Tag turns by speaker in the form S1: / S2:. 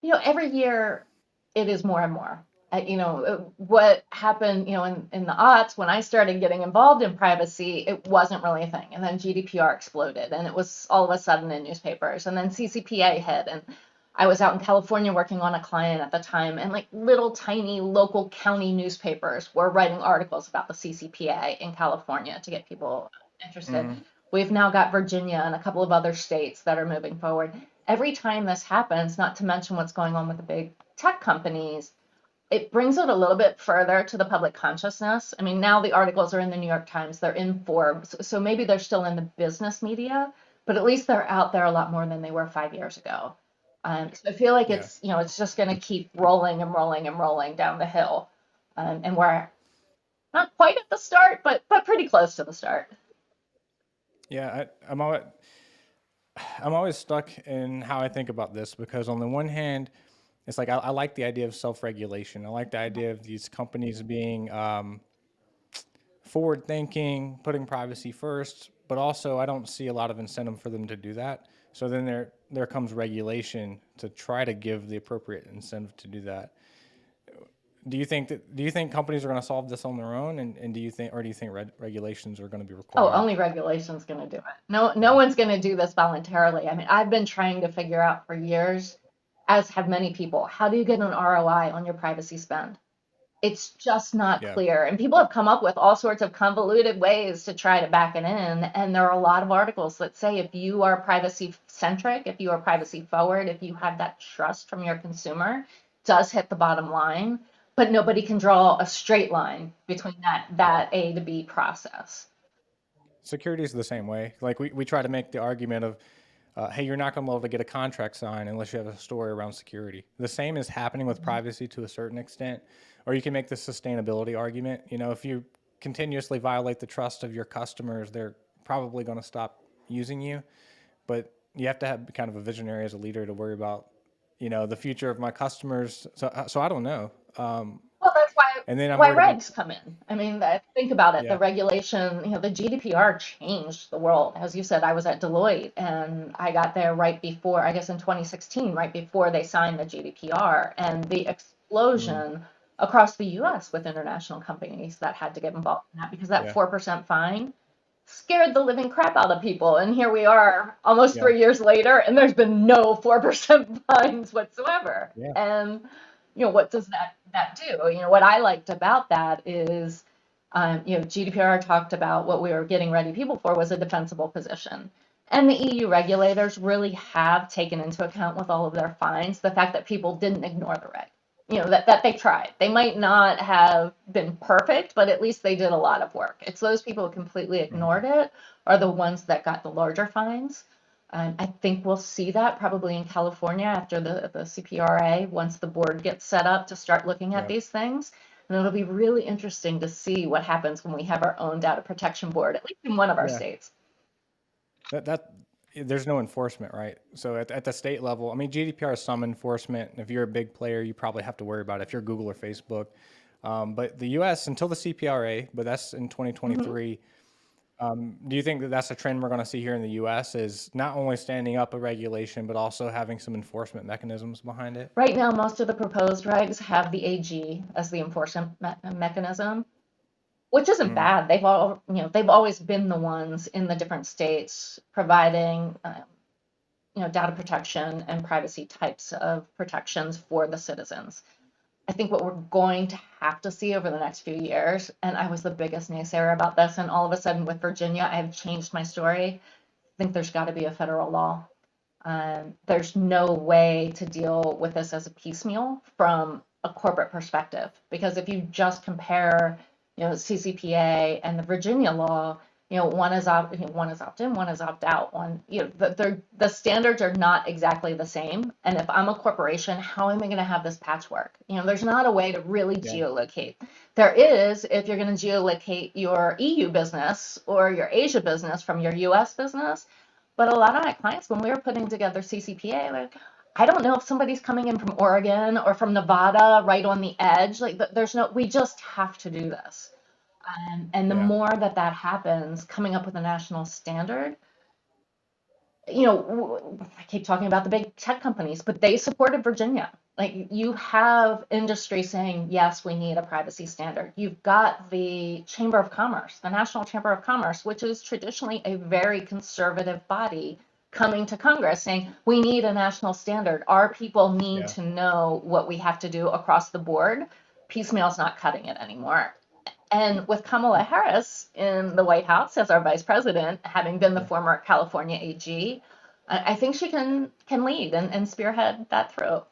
S1: Every year it is more and more. What happened, in the aughts when I started getting involved in privacy, it wasn't really a thing. And then GDPR exploded and it was all of a sudden in newspapers. And then CCPA hit. And I was out in California working on a client at the time, and like little tiny local county newspapers were writing articles about the CCPA in California to get people interested.
S2: Hmm.
S1: We've now got Virginia and a couple of other states that are moving forward. Every time this happens, not to mention what's going on with the big tech companies, it brings it a little bit further to the public consciousness. I mean, now the articles are in the New York Times, they're in Forbes, so maybe they're still in the business media, but at least they're out there a lot more than they were 5 years ago. So I feel like
S2: Yeah.
S1: it's just going to keep rolling and rolling and rolling down the hill, and we're not quite at the start, but pretty close to the start.
S2: Yeah. I'm always stuck in how I think about this because on the one hand, it's like I like the idea of self-regulation. I like the idea of these companies being forward-thinking, putting privacy first, but also I don't see a lot of incentive for them to do that. So then there comes regulation to try to give the appropriate incentive to do that. Do you think companies are going to solve this on their own, and do you think regulations are going to be
S1: Oh,
S2: required?
S1: only regulation's going to do it. No
S2: Yeah.
S1: one's going to do this voluntarily. I mean, I've been trying to figure out for years, as have many people, how do you get an ROI on your privacy spend? It's just not
S2: Yeah.
S1: clear. And people have come up with all sorts of convoluted ways to try to back it in. And there are a lot of articles that say if you are privacy centric, if you are privacy forward, if you have that trust from your consumer, it does hit the bottom line. But nobody can draw a straight line between
S2: Yeah.
S1: that A to B process.
S2: Security is the same way. Like we try to make the argument of, hey, you're not going to be able to get a contract signed unless you have a story around security. The same is happening with privacy to a certain extent. Or you can make the sustainability argument. You know, if you continuously violate the trust of your customers, they're probably going to stop using you. But you have to have kind of a visionary as a leader to worry about, the future of my customers. So I don't know.
S1: Well, that's
S2: And then I'm
S1: why
S2: worried about,
S1: regs come in. I mean, think about it. The
S2: yeah,
S1: regulation, the GDPR changed the world. As you said, I was at Deloitte and I got there right before, I guess in 2016, right before they signed the GDPR, and the
S2: mm,
S1: explosion across the US with international companies that had to get involved in that because that
S2: yeah,
S1: 4% fine scared the living crap out of people. And here we are almost
S2: yeah,
S1: 3 years later, and there's been no 4% fines whatsoever.
S2: yeah,
S1: And what does that do? What I liked about that is, GDPR talked about what we were getting ready people for was a defensible position. And the EU regulators really have taken into account with all of their fines the fact that people didn't ignore the reg. That they tried. They might not have been perfect, but at least they did a lot of work. It's those people who completely
S2: mhm,
S1: ignored it are the ones that got the larger fines. I think we'll see that probably in California after the CPRA, once the board gets set up to start looking at
S2: yeah,
S1: these things. And it'll be really interesting to see what happens when we have our own data protection board, at least in one of our
S2: yeah.
S1: states.
S2: That there's no enforcement, right? So at the state level, I mean, GDPR is some enforcement. If you're a big player, you probably have to worry about it. If you're Google or Facebook, but the U.S. until the CPRA, but that's in
S1: Mhm.
S2: 2023. Do you think that that's a trend we're going to see here in the U.S. is not only standing up a regulation, but also having some enforcement mechanisms behind it?
S1: Right now, most of the proposed regs have the AG as the enforcement mechanism, which isn't
S2: Mm,
S1: bad. They've always been the ones in the different states providing, data protection and privacy types of protections for the citizens. I think what we're going to have to see over the next few years, and I was the biggest naysayer about this, and all of a sudden with Virginia, I have changed my story. I think there's got to be a federal law. There's no way to deal with this as a piecemeal from a corporate perspective, because if you just compare, CCPA and the Virginia law, one is opt in, one is opt out. The standards are not exactly the same. And if I'm a corporation, how am I going to have this patchwork? There's not a way to really
S2: yeah,
S1: geolocate. There is if you're going to geolocate your EU business or your Asia business from your US business. But a lot of my clients, when we were putting together CCPA, like, I don't know if somebody's coming in from Oregon or from Nevada, right on the edge. Like, we just have to do this. And the
S2: yeah.
S1: more that happens, coming up with a national standard, I keep talking about the big tech companies, but they supported Virginia. Like, you have industry saying, yes, we need a privacy standard. You've got the Chamber of Commerce, the National Chamber of Commerce, which is traditionally a very conservative body, coming to Congress saying, we need a national standard. Our people need
S2: Yeah.
S1: to know what we have to do across the board. Piecemeal's not cutting it anymore. And with Kamala Harris in the White House as our vice president, having been the
S2: Yeah.
S1: former California AG, I think she can lead and spearhead that through.